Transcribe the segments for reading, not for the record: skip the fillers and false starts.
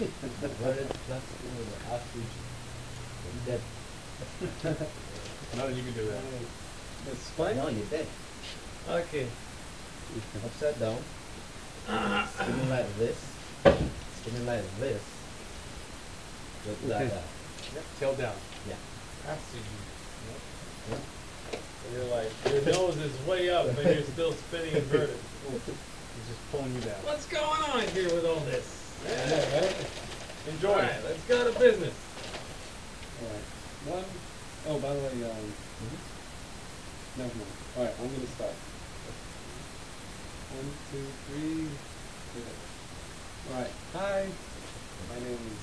Inverted plastic with the oxygen. You're dead. No, you can do that. That's fine. No, you're dead. Okay. Upside down. Spinning like this. Spinning like this. With Okay. that. Tail down. Yeah. Oxygen. Yeah. And you're like, your nose is way up, but you're still spinning inverted. It's just pulling you down. What's going on here with all this? Yeah, right? Enjoy. All right, let's go to business. All right. One. Oh, by the way, Mhm. never mind. All right, I'm gonna start. 1, 2, 3. All right. Hi. My name is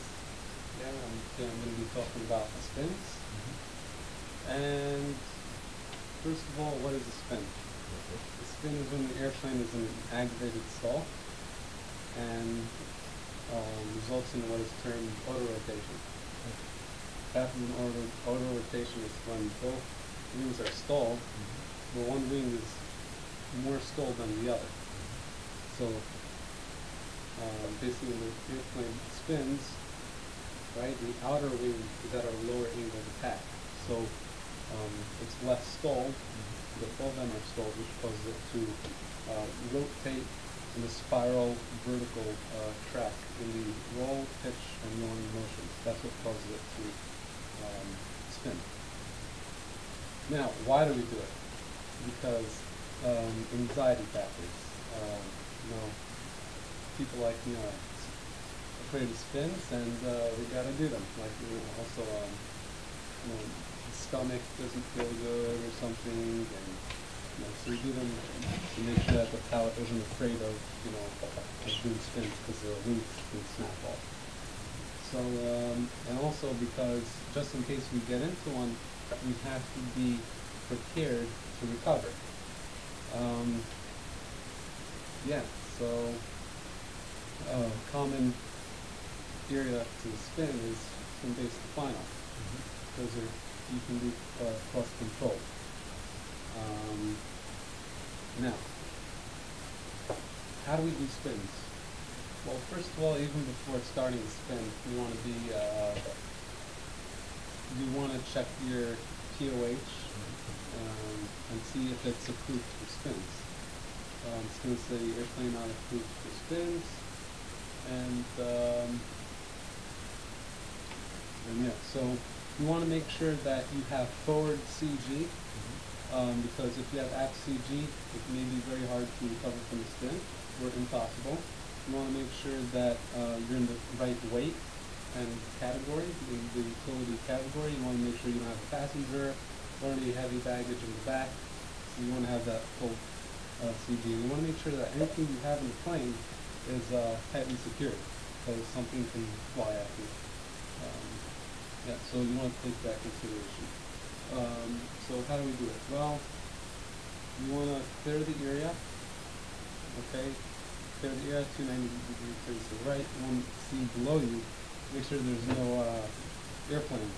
Dan. I'm going to be talking about the spins. And first of all, what is a spin? The spin is when the airplane is in an aggravated stall and results in what is termed autorotation. What happens in autorotation is when both wings are stalled, but one wing is more stalled than the other. So basically when the airplane spins, right, the outer wing is at a lower angle of attack. So it's less stalled, but all of them are stalled, which causes it to rotate in a spiral vertical track in the roll, pitch, and rolling motions. That's what causes it to spin. Now, why do we do it? Because anxiety factors. People like me are afraid of spins, and we gotta do them. Like also, the stomach doesn't feel good or something, and so we do them to make sure that the palate isn't afraid of of doing spins because the wings can snap off. So and also because just in case we get into one, we have to be prepared to recover. Yeah, so common area to the spin is from base to final. Those are, you can do cross control. Now, how do we do spins? Well, first of all, even before starting the spin, you want to be, you want to check your TOH and see if it's approved for spins. It's going to say airplane not approved for spins, and yeah, so you want to make sure that you have forward CG, because if you have aft CG, it may be very hard to recover from the spin, or impossible. You want to make sure that you're in the right weight and category, the utility category. You want to make sure you don't have a passenger or any heavy baggage in the back. So you want to have that full CG. You want to make sure that anything you have in the plane is tightly secured, because something can fly at you. Yeah, so you want to take that consideration. So how do we do it? Well, you want to clear the area. Okay, clear the area 290 degrees to the right. You want to see below you. Make sure there's no airplanes.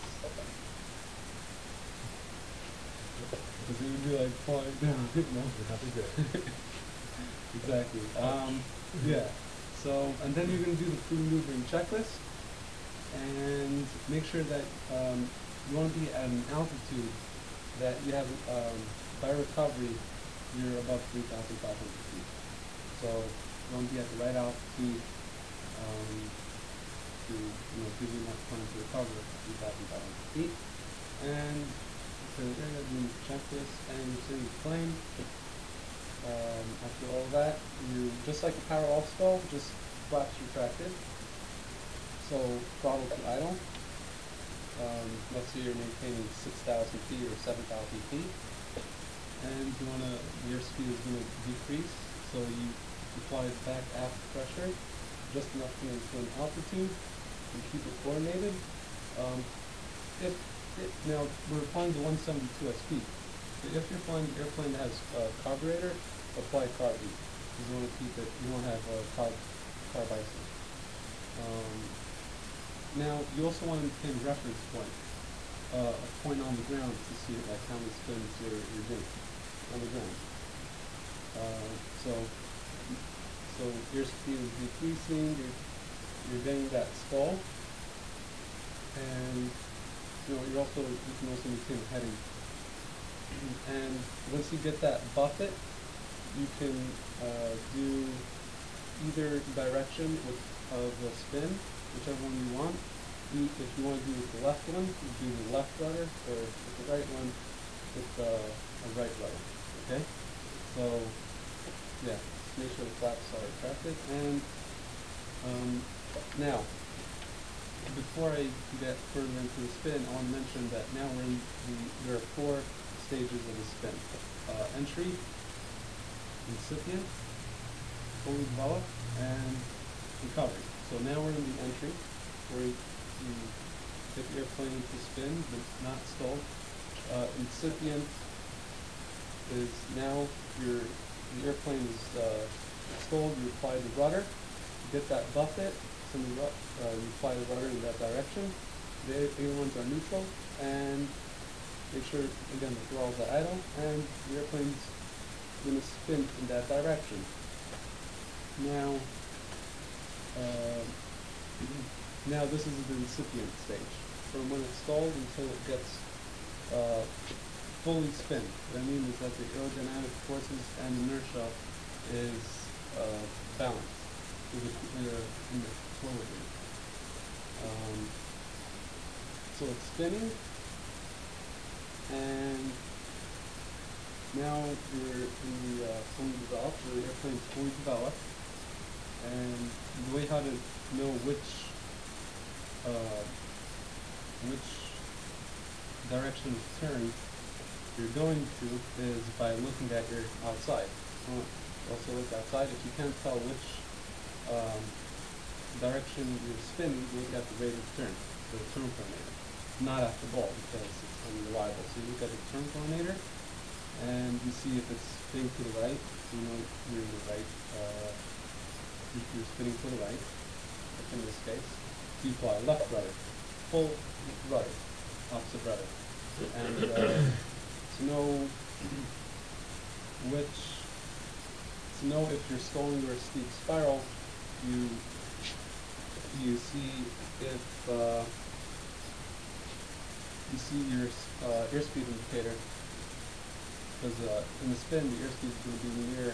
Because it would be like falling down, Would not be good. Exactly. Yeah. So, and then you're going to do the crew maneuvering checklist, and make sure that you want to be at an altitude that you have, by recovery, you're above 3,500 feet. So you want to be at the right altitude to give you enough time to recover 3,500 feet. And so you're going to do the checklist, and you're sitting in the plane. After all that, you just like a power off stall, just flaps retracted. So throttle to idle. Let's say you're maintaining 6,000 feet or 7,000 feet, and you want to, your speed is going to decrease. So you apply back aft pressure, just enough to maintain altitude and keep it coordinated. Now we're flying to 172 at speed. So if you're flying an airplane that has carburetor, apply carb heat. You want to keep it. You want to have carb icing. Now you also want to maintain a reference point, a point on the ground to see like how many spins you're doing on the ground. So your speed is decreasing. you're getting that stall, and you can also maintain a heading. And once you get that buffet, you can do either direction of the spin, whichever one you want. If you want to do with the left one, you do the left rudder, or with the right one, with a right rudder. Okay? So, yeah, just make sure the flaps are attractive. And now, before I get further into the spin, I want to mention that now there are 4 stages of the spin. Entry, incipient, fully developed, and recovery. So now we're in the entry, where you get the airplane to spin, but not stalled. Incipient is now the airplane is stalled, you apply the rudder, you get that buffet, you apply the rudder in that direction. The ailerons are neutral, and make sure, again, the throttles are idle, and the airplane's going to spin in that direction. Now, now this is the incipient stage, from when it's stalled until it gets fully spin. What I mean is that the aerodynamic forces and inertia is balanced in the flow rate. So it's spinning, and now you're in the fully developed, or the airplane's fully developed, and the way how to know which direction of turn you're going to is by looking at your outside. Also look outside. If you can't tell which direction you're spinning, look at the rate of turn, the turn coordinator. Not at the ball, because it's unreliable. So you look at the turn coordinator, and you see if it's spinning to the right, you know you're in the right, if you're spinning to the right, like in this case. So you apply left rudder, full rudder, opposite rudder. And to know if you're stalling or a steep spiral, you see if you see your airspeed indicator, because in the spin the airspeed is going to be near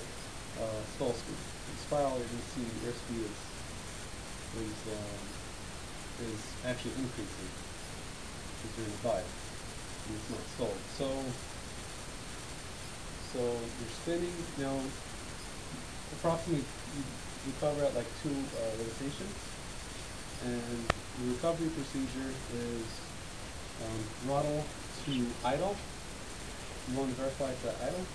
stall speed. In the spiral, you're going to see the airspeed is actually increasing because you're in a dive and it's not stalled. So you're spinning now. Approximately you recover at like 2 rotations, and the recovery procedure is throttle to idle. You want to verify it's at idle.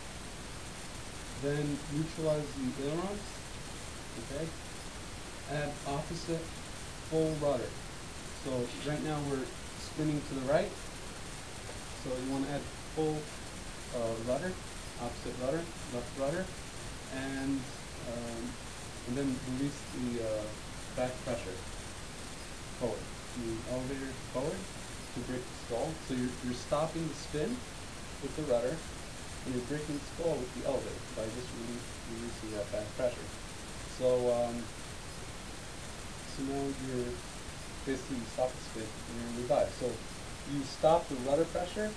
Then neutralize the ailerons. Okay. Add opposite full rudder. So right now we're spinning to the right. So you want to add full rudder, opposite rudder, left rudder, and then release the back pressure forward. The elevator forward to break the stall. So you're stopping the spin with the rudder, and you're breaking the stall with the elevator by just releasing that back pressure. So now you're basically stop the spin and you're in revive. So you stop the rudder pressure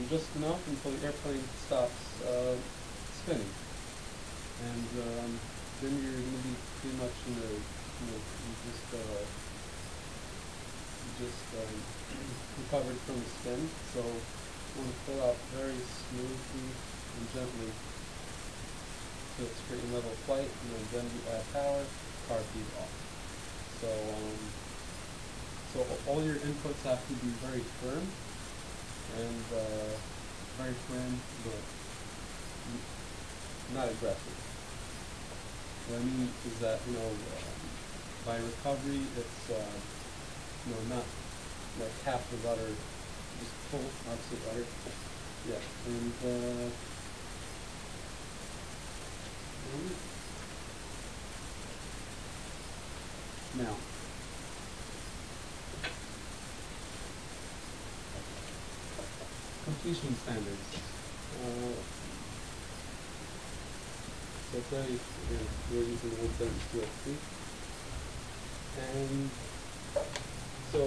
just enough until the airplane stops spinning, and then you're going to be pretty much in the recovered from the spin. So you want to pull out very smoothly and gently so it's straight and level flight, and then you add power, car feed off. So all your inputs have to be very firm, and very firm, but not aggressive. What I mean is that, by recovery, it's, not like half the rudder, just full opposite rudder. Yeah, and now, completion standards. So today we're using 172 XP. And so,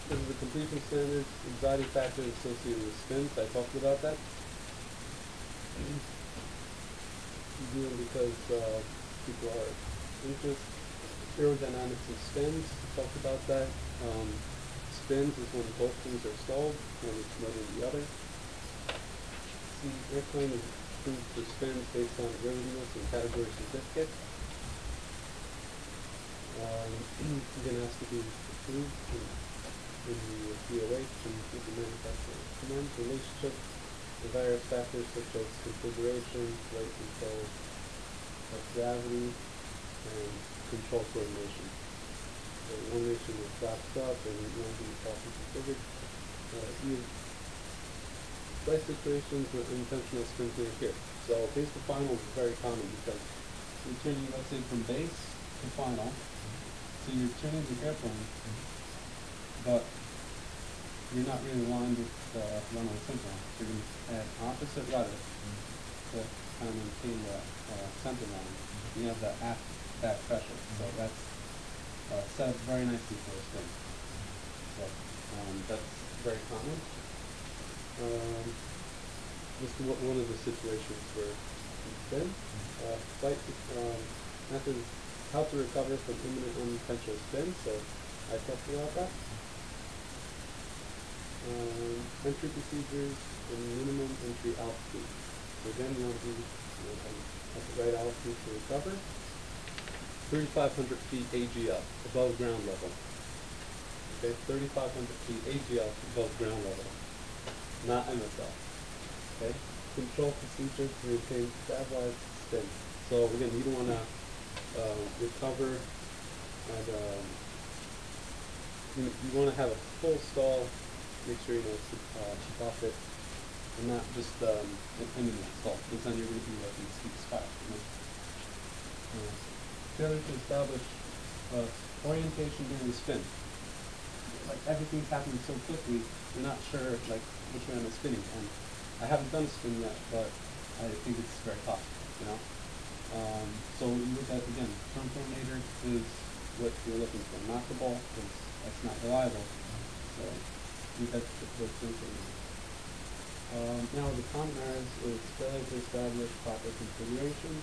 this is the completion standards, anxiety factors associated with spins. I talked about that. Doing because people are anxious. Aerodynamics of spins, talked about that. Spins is when both things are stalled, one is more than the other. See, airplane is approved for spins based on airworthiness and category certificate. Again, has to be approved in the DOH and with the manufacturer command relationship. The various factors such as configuration, flight control, gravity, and control coordination. So one nation is flapped up and one is properly configured. Flight situations with unintentional spins may occur. So base to final is very common because you're turning, let's say, from base to final. So you're turning the airplane, but you're not really aligned with the runway center line. So you're going to add opposite rudder to kind of maintain the center line. You have the aft back pressure, so that's set up very nicely for a spin. So that's very common. This is one of the situations where you spin. Flight method is how to recover from imminent unintentional spin. So I talked about that. Entry procedures and minimum entry altitude. So again, you want to be at the right altitude to recover. 3,500 feet AGL, above ground level. Okay, 3,500 feet AGL, above ground level. Not MSL. Okay, control procedures to maintain stabilized spin. So again, you don't want to recover at you want to have a full stall. Make sure you know stop it, and not just an imminent stall, because then you're going to be like in steep spiral. Failure to establish orientation during the spin. Like everything's happening so quickly, you're not sure like which way I'm spinning. And I haven't done a spin yet, but I think it's very possible, you know. So you look at again, turn coordinator is what you're looking for, not the ball, because that's not reliable. So you look at the turn coordinator. Now the common errors is failure to establish proper configuration,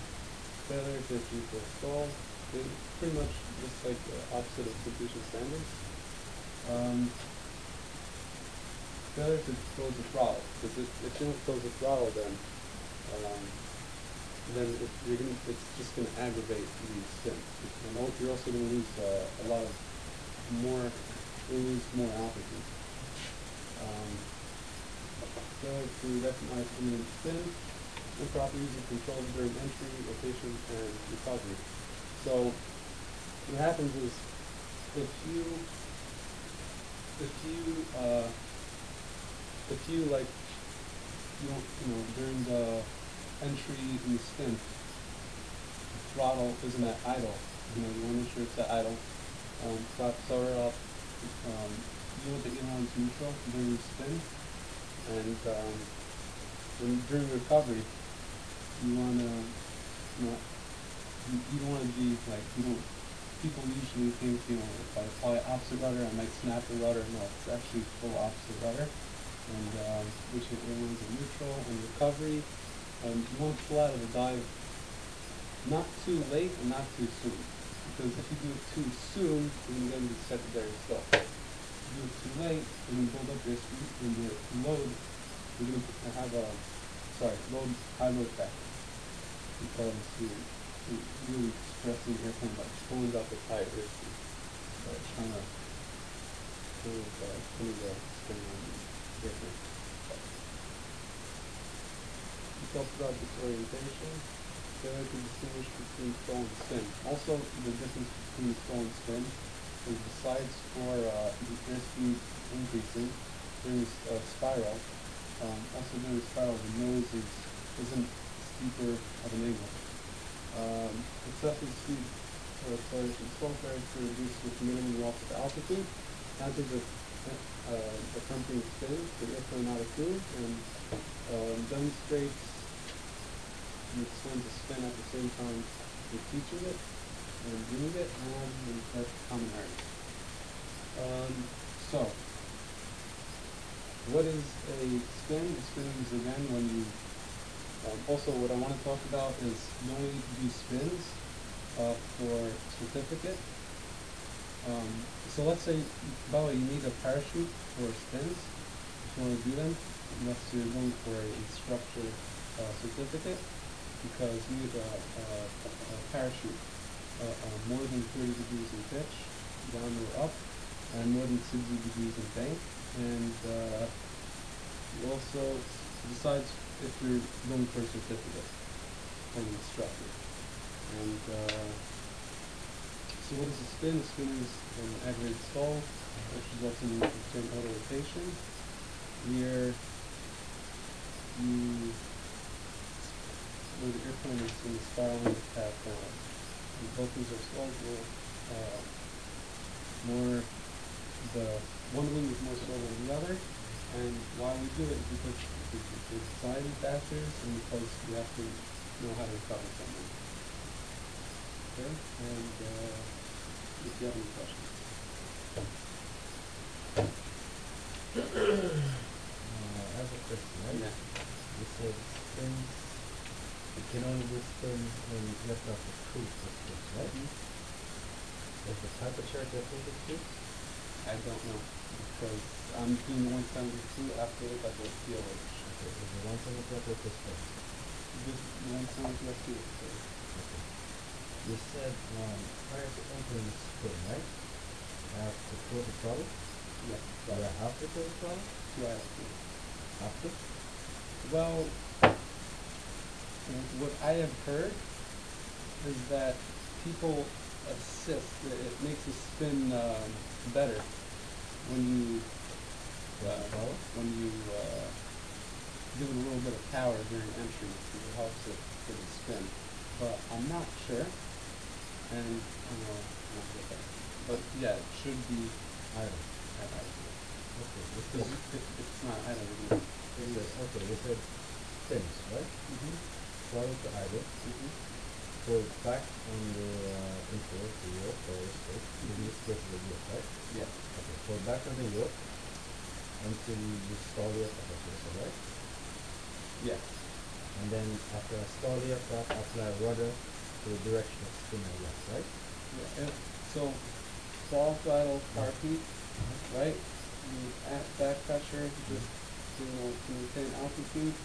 failure to achieve full stall. It's pretty much just like the opposite of completion standards. Failure to close the throttle, because if you don't close the throttle, then it's just going to aggravate the spin. And you're also going to lose a lot of more altitude. Failure to recognize imminent spin, improper use of controls during entry, rotation, and recovery. So what happens is if you like during the entry and the spin, the throttle isn't at idle. You want to make sure it's at idle. Flaps are up. You want the ailerons neutral during the spin, and during recovery, you want to you don't want to be like people usually think if I apply opposite rudder I might snap the rudder. No, it's actually full opposite rudder. And which ailerons are neutral. And recovery, you want to pull out of the dive not too late and not too soon, because if you do it too soon, then you're going to be secondary stall. If you do it too late, you're going to build up your speed and your load. You're going to have high load factor, because you're really stressing the airplane by pulling out the tire. Trying to put the spin on the airplane. We talked about disorientation. Failure to distinguish between stall and spin. Also, the difference between stall and spin is besides for the airspeed increasing during a spiral, also during a spiral the nose isn't steeper of an angle. Excessive speed or acceleration stall failure to reduce with minimum loss of altitude. As is accompanying spin, the airplane out of cruise, and demonstrates and explains the spin at the same time you're teaching it and doing it, and that what is a spin? A spin is again when you, also what I want to talk about is you only need to do spins for certificate. So let's say, by the way, you need a parachute for spins if you want to do them, unless you're going for a instructor certificate, because you need a parachute more than 30 degrees in pitch, down or up, and more than 60 degrees in bank. And you also, besides if you're going for a certificate from an instructor. And so what is a spin? A spin is an aggravated stall, which results in return auto rotation, where the airplane is in the spiraling path down. And both these are stalls will one wing is more slow than the other. And why we do it is because it's anxiety factors and because you have to know how to recover from them. Okay, and if you have any questions. I have a question, right? Yeah. You said spins, you can only do spins when left off the cruise systems, right? Is the type of church that think it's cruise? I don't know, because I'm doing the 172 after I got the COH. Okay, is the one seventy plus with the spin? Just the 172 after it, so. Okay. You said prior to entering the spin, right? I have to close the throttle? Yeah. Do I have to close the throttle? Do I have to? Have to? Well, what I have heard is that people assist, it makes the spin better when you give it a little bit of power during entry, because it helps it for the spin. But I'm not sure, and but yeah, it should be Idle. at idle. Okay, this Because is, if it's not idle, you're gonna. okay, you said spins, right? Mm-hmm. Throttle to idle. Mm-hmm. Go back on the influence, the yoke or the stick. In this case, the yoke, right? Yeah. Okay, go back on the yoke until you stall the aircraft, right? Yeah. And then after I stall the aircraft, apply rudder to the direction of spin I left, right? Yeah. So, stall, throttle, car heat, right? You add back pressure just to maintain altitude.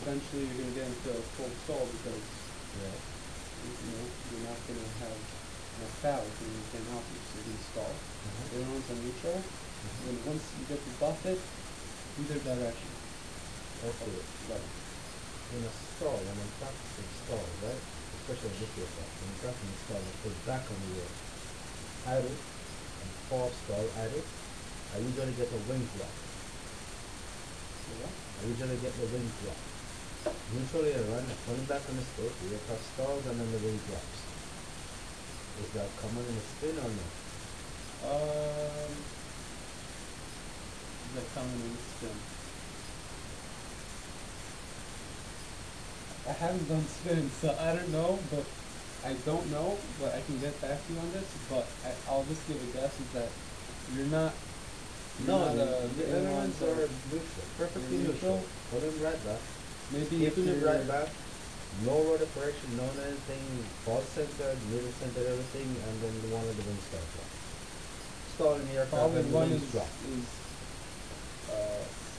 Eventually, you're gonna get into a full stall because Yeah. you're not gonna have enough power to maintain altitude, so you can stall. Ailerons on neutral. And once you get to buffet, either direction. Okay. Right. In a stall, when I'm practicing stall, right? Especially this aircraft, when I'm practicing stall, I put back on the idle and fall stall idle. I usually get a wing drop. So what? I usually get the wing drop. Usually I run back on the stick, the aircraft stalls and then the wing drops. Is that common in a spin or no? That coming in spin. I haven't done spin, so I don't know, but I don't know, but I can get back to you on this, but I'll just give a guess is that you're not The ailerons are neutral, perfectly They're neutral. neutral? Put them right back. maybe if Keeping it you're right back. No rudder correction, no anything, fault center, middle center, everything, and then one of the wings starts off. Stalling the aircraft probably and the one wings is drop.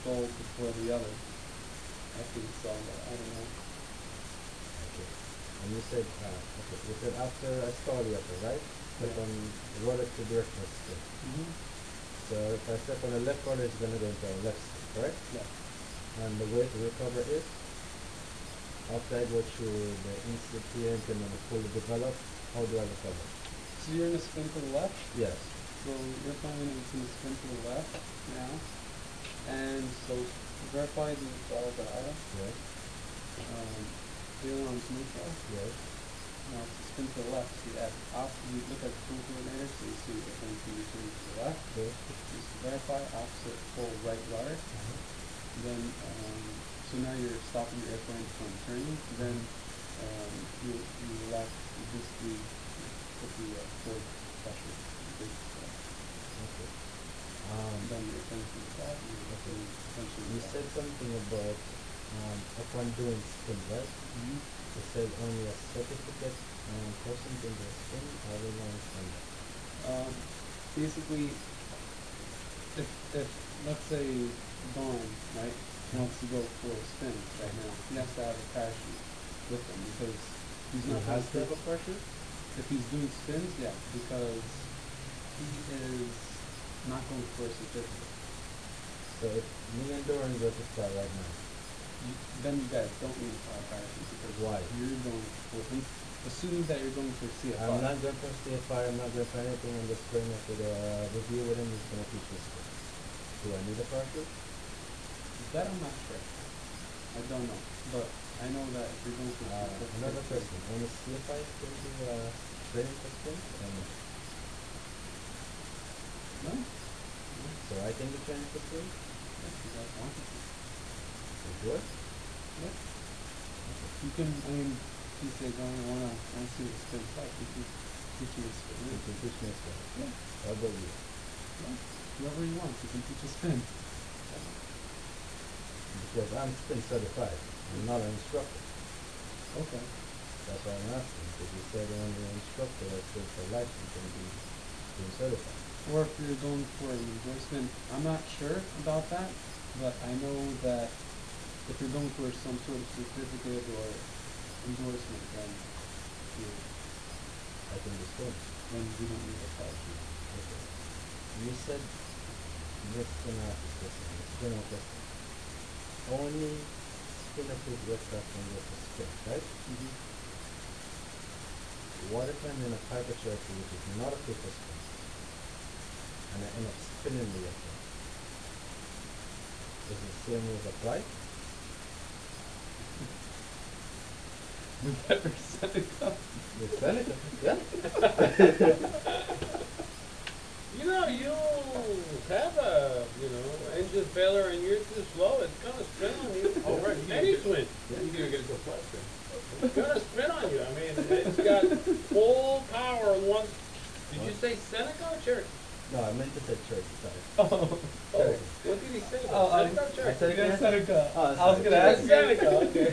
stalled before the other. I think so, but I don't know. Okay. And you said, after I stall the upper, right? Step Yeah. on rudder to directional stick. So if I step on the left rudder, it's gonna go into our left stick, correct? Yeah. And the way to recover is after I go through the incipient and then fully developed, how do I recover? So you're in a spin to the left. Yes. So your plane is in a spin to the left now. And so verify the install the item. Yes. Ailerons neutral. Yes. Now it's a spin to the left. So you add you look at the full coordinator, so you see the thing to be turned to the left. Yes. Just verify opposite full right rudder. Then so now you're stopping your airplane from turning. Then you relax, you just put the forward pressure. Okay. Then your airplane's going to stop. And you You said something about upon doing spin, right? Mhm. It said only a certificate person can do a spin. I don't understand that. Basically, if let's say Dawn, right, wants to go for a spin right now, he has to have a parachute with him because he's He not has to going have a parachute? if he's doing spins, yeah, because he is not going for a certificate. So if me and Doran go to fly right now, Then you guys don't need a parachute because Why? you're going for assuming that you're going for CFI. I'm not going for CFI, I'm not going for anything. I'm just going after the review with him. He's going to teach me spin. Do I need a parachute? That I'm not sure. I don't know, but I know that if you're going for Another question. Only CFI can do training for spin? Or no? No? So I can do training for spin? Yes, you guys want it to. You sure? Yep. You can, I mean, you say, don't wanna see the spin like, you can teach you a spin. You can teach me a spin. Yeah. How about you? Yeah. Whoever you want, you can teach a spin. Because I'm spin certified. I'm not an instructor. Okay. That's why I'm asking. Because you said only an instructor that spin for life you can be spin certified. Or if you're going for an endorsement, I'm not sure about that, but I know that if you're going for some sort of certificate or endorsement, then you, I can do spin. then you don't need a parachute. Okay. You said next spin after question. Spin or question. Only spin approved aircraft can go for spin, right? Mm-hmm. What if I'm in a Piper Cherokee which is not approved for spin? And I end up spinning the aircraft. Does the same rules apply? With that Seneca. With Seneca, yeah. You know, you have a, engine failure and you're too slow, it's gonna spin on you. Oh, right, you Any can twin. You're gonna get it to a flat spin. It's gonna spin on you. I mean, it's got full power in one. Did you say Seneca or Cherokee? No, I meant to say Cherokee, sorry. Oh. Oh, Cherokee. what did he say? Oh, Seneca or I Cherokee? said- You guys Seneca. Oh, I was sorry. gonna That's ask Seneca, okay.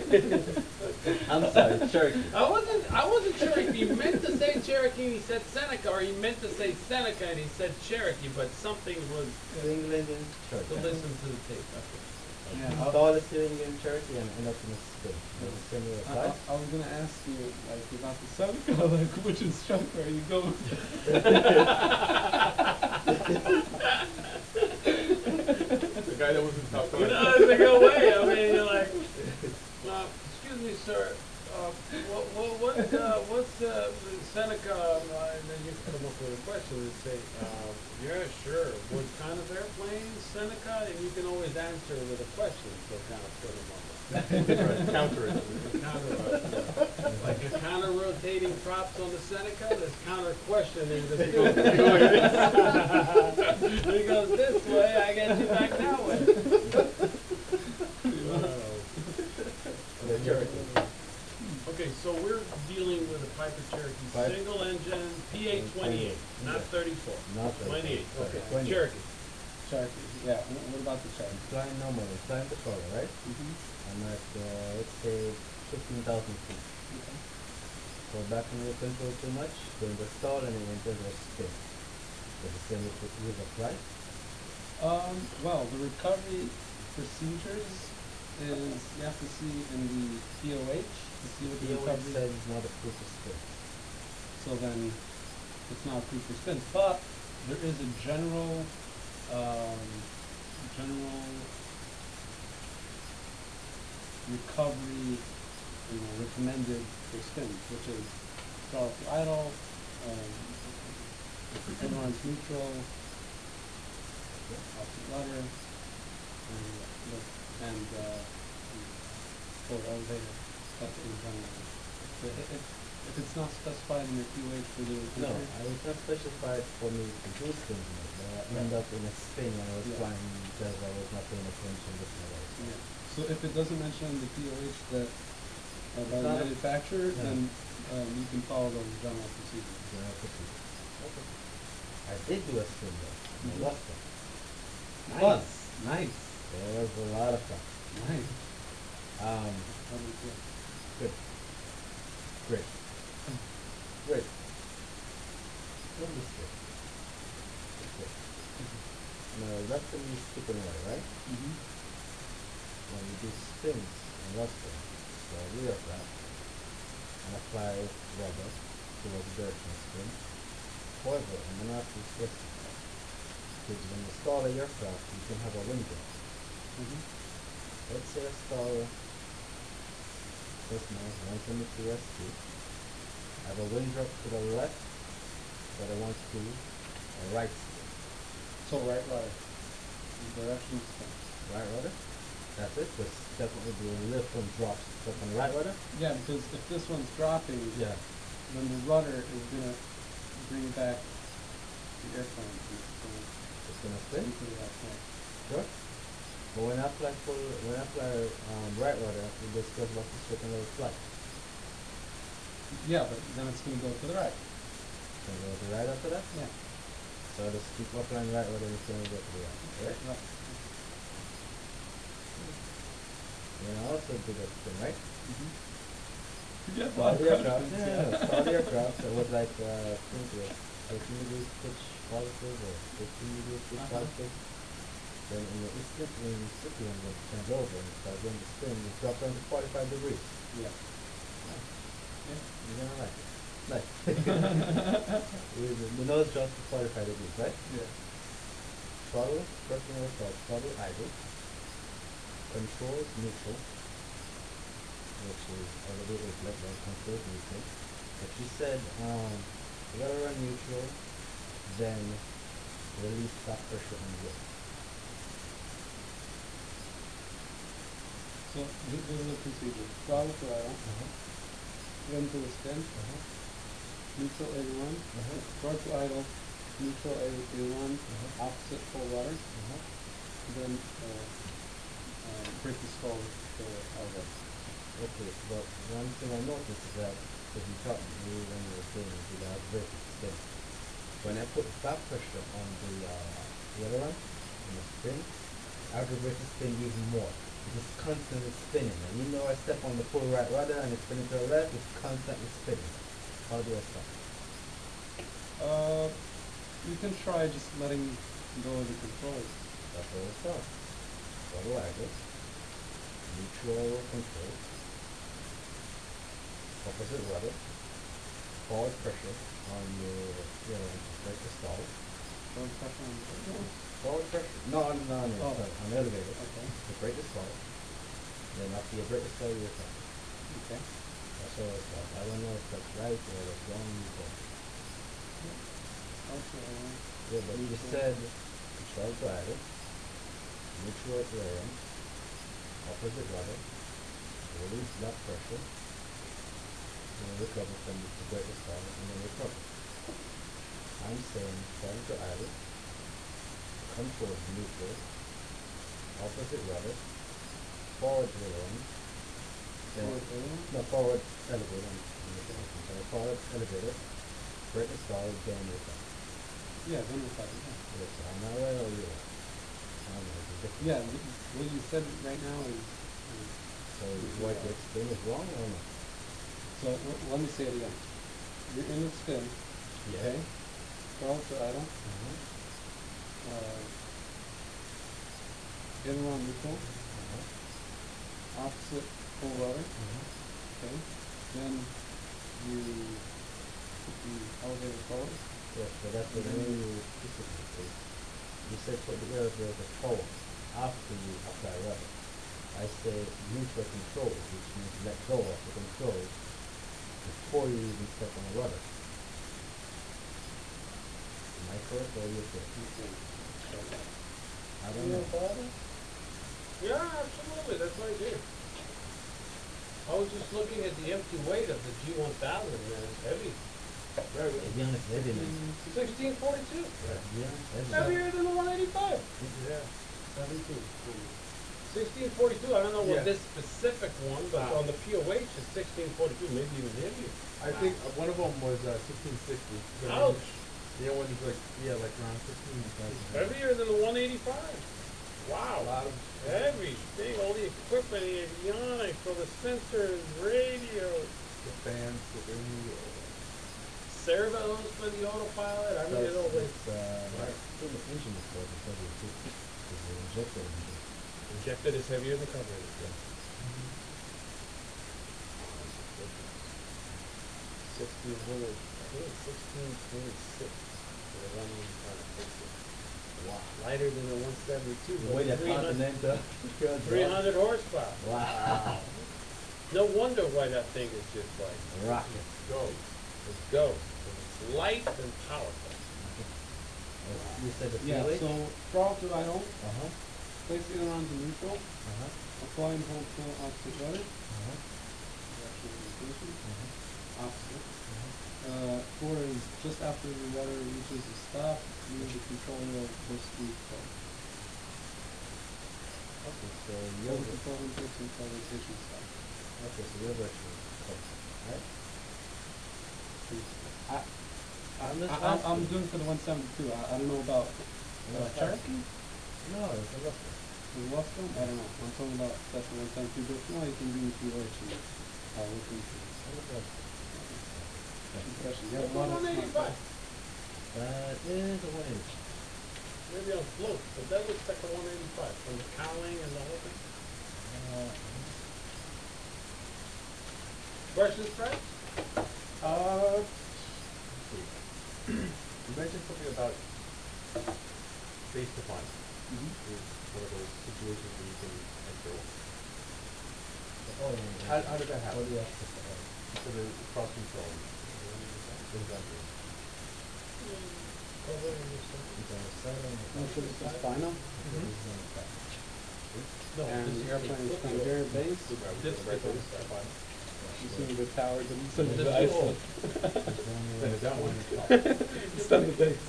I'm sorry, Cherokee. I wasn't sure if he meant to say Cherokee and he said Seneca, or he meant to say Seneca and he said Cherokee, but something was Single engine to Cherokee. listen to the tape. Okay. Yeah, Install a steering engine Cherokee and end up in a spin. Does the same rule apply? I was gonna ask you, like, about the Seneca, like, which instructor are you going The guy that was in South You Carolina. know, as they go away, I mean, you're like, excuse me, sir, what's Seneca, and then you come up with a question and say, yeah, sure, what kind of airplane, Seneca? And you can always answer with a question, so kind of put them on. Right, counter it. Like a counter rotating props on the Seneca, there's counter questioning. He goes this way, I get you back that way. The Cherokee. Okay, so we're dealing with a Piper Cherokee Piper. single engine PA-28, not Yeah. 34. Not 28, okay. 28. Cherokee. Cherokee? Yeah, what about the Cherokee? Flying normally, flying the color, right? Mm-hmm. I'm at, let's say, 15,000 feet. Okay. So back when you control too much, during the stall and it does a spin. Does the same rules apply? Well, the recovery procedures is, you have to see in the POH to see what the DOH recovery. said it's not a proof of spin. So then, it's not approved for spins, but there is a general recovery, recommended for spins, which is start off the idle, everyone's neutral, off the rudder, and forward elevator, that's in general. So if it's not specified in your QH for the No, recovery, it's not specified for me to do spin mode, but I end up in a spin when I was Yeah. flying because I was not paying attention this and that. yeah. So if it doesn't mention in the POH that by It's the not a- manufacturer, Yeah. then you can follow those general procedures. General procedure. Okay. I did do a spin though, and I Mhm. lost it. Nice, nice. There was a lot of fun. Nice. Um, How do you feel? good. Great. Great. Don't be scared. Okay. Now, that's when you stick on away, right? Mm-hmm. When you do spins and rostering, so the aircraft, and apply rubber towards the direction of spin. However, I'm going to have to stress because when you stall a aircraft, you can have a wind draft. Mm-hmm. Let's say I stall this now, 172 ST. I have a wind drop to the left, but I want to a right spin. So right rudder. Direction spin. Right rudder? That's it, just definitely do a lift and drop stuff on the right rudder? Yeah, because if this one's dropping, Yeah. then the rudder is gonna bring back the airplane. It's gonna spin? Into the airplane. Sure. But when I apply right rudder, we discuss about the second level flight. Yeah, but then it's gonna go to the right. Can I go to the right after that? Yeah. So I just keep applying right rudder and it's gonna go to the right. Right? Right. And I also do that spin, right? Mm-hmm. Yeah, Stall the aircraft. Stall the aircraft. So it was like I think it was 13 degrees pitch positive or 15 degrees pitch positive. Then in the instant when you sit here and it turns over and start doing the spin, you drop down to 45 degrees. Yeah. Nice. Yeah. You're gonna like it. Nice. The nose drops to 45 degrees, right? Yeah. Throttle, first thing I start, throttle idle. Controls neutral, which is elevated like that, controls neutral. But you said you gotta run neutral, then release top pressure on the So this is the procedure. Throttle to idle, run to the spin, neutral A1, throttle to idle, neutral A1, opposite full rudder, then break the skull to elbow. Okay, but one thing I noticed is that, because you taught me when you were doing the vertical spin, when I put back pressure on the other one, on the spin, I would reverse the spin even more. It's constantly spinning. And you know I step on the full right rudder and it's spinning to the left, it's constantly spinning. How do I stop? You can try just letting go of the controls. That's where I start. Throttle idle, neutral control, opposite rudder, forward pressure on your break the stall. Forward pressure on the controls. Forward pressure? No, Oh. sorry, on the elevator. Okay. To break the stall. Then after you break the stall, you stop. Okay. That's all I stop. I don't know if that's right or that's wrong. You go. Okay. Yeah, but you said control to idle, neutral clearance, opposite rudder, release back pressure, then recover from the break the stall, and then recover. I'm saying start to idle, control neutral, opposite rudder, forward clearance, then Forward aileron? no forward elevator, forward elevator, break the stall, then recover. Yeah, then recover. Yeah. Yes, I'm not right or you are. I'm not different. Yeah, what you said right now is So what you explain is wrong or not? so let me say it again. You're in the spin, okay? Throttle to idle, aileron neutral, opposite full rudder, okay? Then you put the elevator forward. Yes, but that's what I mean you specifically. You said put the elevator forward after you apply rudder. I say neutral control, which means let go of the control before you even step on the rudder. Am I correct or you correct? I don't know. Yeah, absolutely, that's what I did. I was just looking at the empty weight of the G1000, man, it's heavy. Very To be honest, heavy man. 1642. Yeah, heavy. Heavier than the 185. Yeah. 1642, I don't know what Yeah. this specific one, but Wow. on the POH it's 1642, maybe even heavier. I think one of them was 1660. The Ouch. The other one is like around 16. Heavier than the 185. Wow. A lot of Everything, all the equipment, the avionics, all the sensors, radios, the fans, the radio. servos for the autopilot. I mean, it all is. I think the engine is called the heavier too. It's the injector engine. Injected is heavier than carbureted. Yeah. 1600, I think it's 1626 for the 185. Wow. Lighter than the 172. The way that 300 Continental. 300 horsepower. Wow. No wonder why that thing is just like, Rocket. go. Let's go. 'Cause it's light and powerful. You said the Yeah, freeway? so throttle to idle, Uh-huh. place it around the neutral, Uh-huh. apply and hold full opposite rudder, Uh-huh. direction orientation, Uh-huh. opposite. 4 is just after the rudder reaches a stop, move the control wheel for speed forward. Okay, so Hold you're the control inputs until rotation stop. okay, so you're virtual. Right? I'm doing for the 172. I don't know about Cherokee. No, it's a rough one. The Wasco? I don't know. I'm talking about special 172. But if you want, you can do it through Orchard. Look into it. It's a rough one. Good question. You What's have a lot the of smart 185? guys. That is a 180. Maybe on float, but that looks like a 185 from the cowling and the whole thing. Uh, Questions, Fred? You mentioned something about base defining. Mhm. Is one of those situations where you can enter. oh, yeah. How did that happen? What do you have to say? So the cross control. What does that mean? It's on the side and the Most of this is final. It's on the back. No, And this the is airplane is flip from wheel. their base. This Right, is that's fine. You see the towers and So the this ice. whole- Then is that one? It's on the base.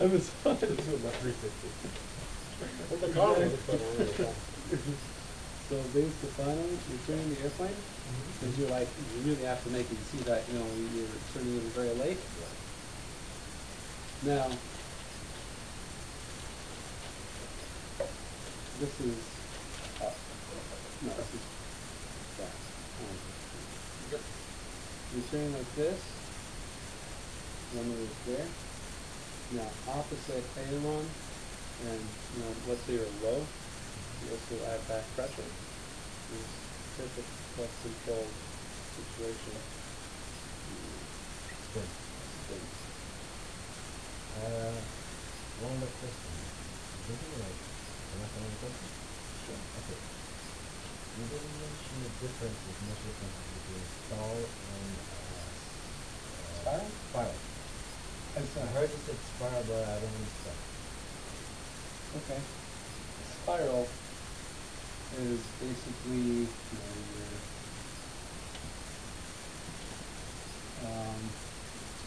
I was fun. Let's do about 360. Well, the car looks like a real car. So base to final, you're turning the airplane, because you're like, you really have to make it, you see that, you know, you're turning it very late. Now, this is up. No, this is back. Yep. You're turning like this, runway is there. Now, opposite aileron, and, you know, let's say you're low, you also add back pressure. Is perfect flex control situation. Spin. Spin. One more question. Something like, can I ask another question? Sure. Okay. You didn't mention the differences, much differences between stall and Spiral? spiral. I'm I sorry. heard you said spiral, but I don't understand. Okay. Spiral is basically, you know,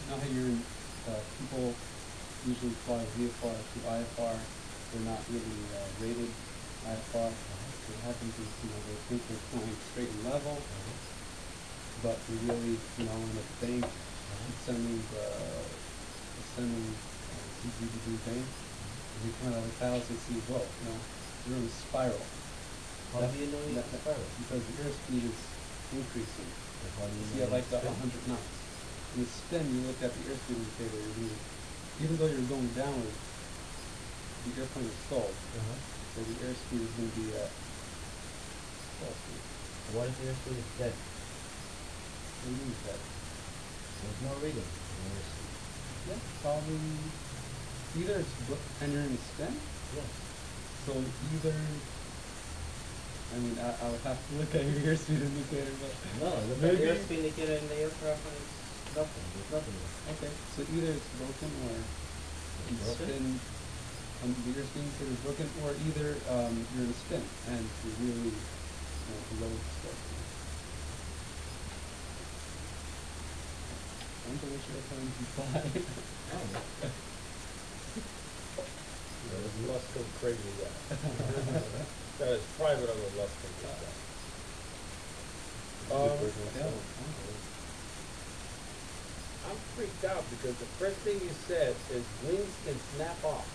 how you're, people usually fly VFR to IFR, they're not really rated IFR. So what happens is, you know, they think they're flying straight and level, but they really, you know, in a bank, sending CG to do bank, and you come out of the clouds and see, whoa, you know, you're in a spiral. How do you know it's a spiral? Because the airspeed is increasing. How do You you see know it like it's the spin? 100 knots. In the spin, you look at the airspeed indicator, you're moving. Even though you're going downward, the airplane is stalled, so the airspeed is going to be at stall speed. What if the airspeed is dead? What do you mean that? There's no reading. in the airspeed. Yeah, probably either it's and you're in spin, Yes. so either. I mean, I would have to look at your airspeed indicator, but No, look at Maybe- the airspeed indicator in the aircraft and it's nothing. There's nothing there. okay. So either it's broken or you Broken? spin. The airspeed indicator is broken, or either you're in a spin and you're really below the stall speed. I'm pretty sure airplane can fly. Let's go crazy guy. That is private on the left hand side. Yeah. I'm freaked out because the first thing you said is wings can snap off.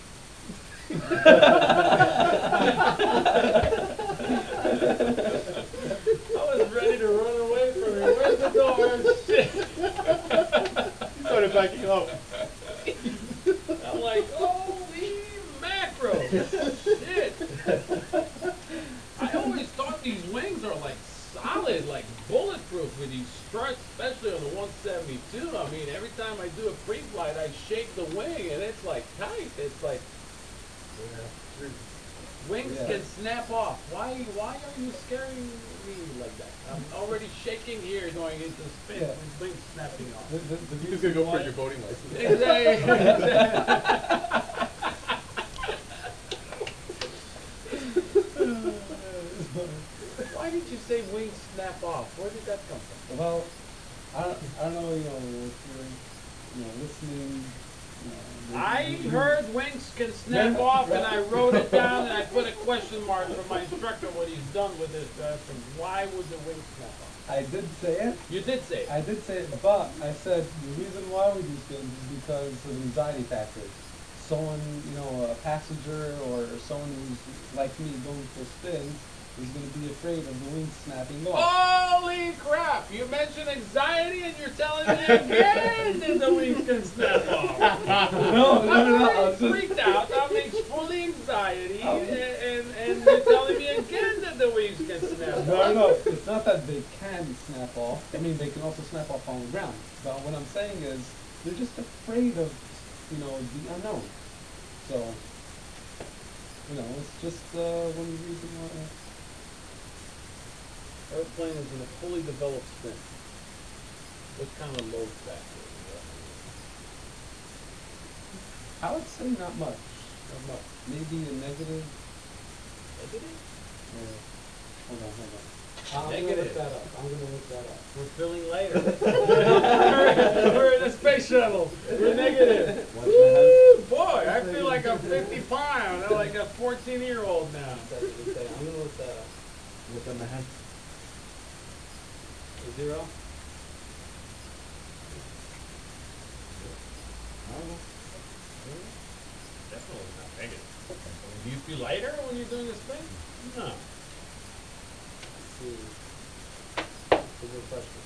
I was ready to run away from him. Where's the door? Shit. He started backing up. I'm like, holy mackerel. Shit. I always thought these wings are like solid, like bulletproof with these struts, especially on the 172. I mean, every time I do a pre-flight, I shake the wing and it's like tight. It's like, wings Yeah. can snap off. Why are you scaring me like that? I'm already shaking here going into spin Yeah. with wings snapping off. The He's reason gonna go why- for your boating license. Why did you say wings snap off? Where did that come from? Well, I don't know, if you're, listening, I maybe- heard wings can snap Yeah, off, and right. I wrote it down, and I put a question mark for my instructor when he's done with this. Why would the wings snap off? I did say it. You did say it. I did say it, but I said the reason why we do spins is because of anxiety factors. Someone, a passenger or someone who's like me going for spins is going to be afraid of the wings snapping off. Holy crap! You mentioned anxiety, and you're telling me again that the wings can snap off. No. I I'm was just- freaked out. I'm fully anxiety, Oh. and you're telling me again that the wings can snap off. No, it's not that they can snap off. I mean, they can also snap off on the ground. But what I'm saying is, they're just afraid of, the unknown. So, it's just one reason why. Airplane is in a fully developed spin. What kind of load factor? I would say not much. How much? Maybe a negative. Negative? Hold on. I'm gonna look that up. I'm gonna look that up. We're filling later. We're in a space shuttle. We're negative. Watch my hands. Woo, boy, I feel like I'm 50 pounds. I'm like a 14-year-old now. I'm gonna look that up. Look at my hands. A zero? I don't know. Definitely not negative. Do you feel lighter when you're doing this thing? No. See. That's a good question.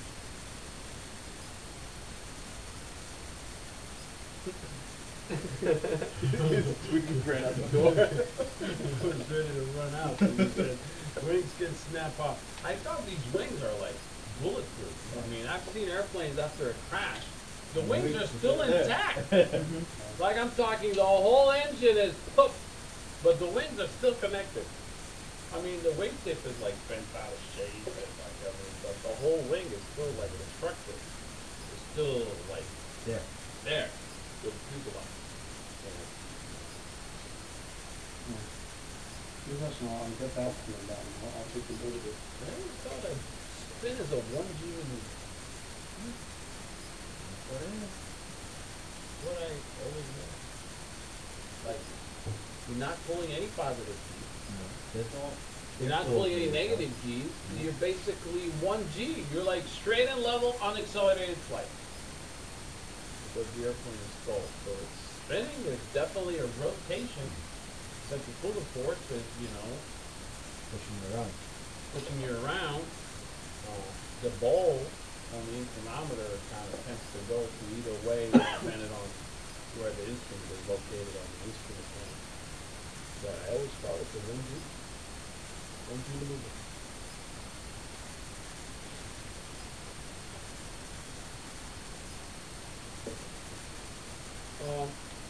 He's tweaking Grant out the door. I was ready to run out when you said wings can snap off. I thought these wings are like bulletproof. I mean, I've seen airplanes after a crash. The wings are still intact. Like I'm talking, the whole engine is poof, but the wings are still connected. I mean, the wingtip is like bent out of shape and like everything, but the whole wing is still like the structure. It's still like There. there, with fuselage. Good question. I'll get back to you on that one. I'll take a look at it. I always thought that spin is a 1G maneuver. What I always know. Like, you're not pulling any positive G's. No, there's no. You're not pulling any negative G's. You're basically 1G. You're like straight and level unaccelerated flight. Because the airplane is stalled. So it's spinning. There's definitely a rotation. Centrifugal force is, Pushing around. pushing you around. The bowl on the inclinometer kind of tends to go to either way depending on where the instrument is located on the instrument panel. But I always thought it's a 1G. 1G maneuver.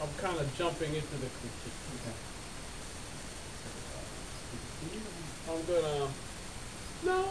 I'm kind of jumping into the critique. Okay. I'm gonna, no,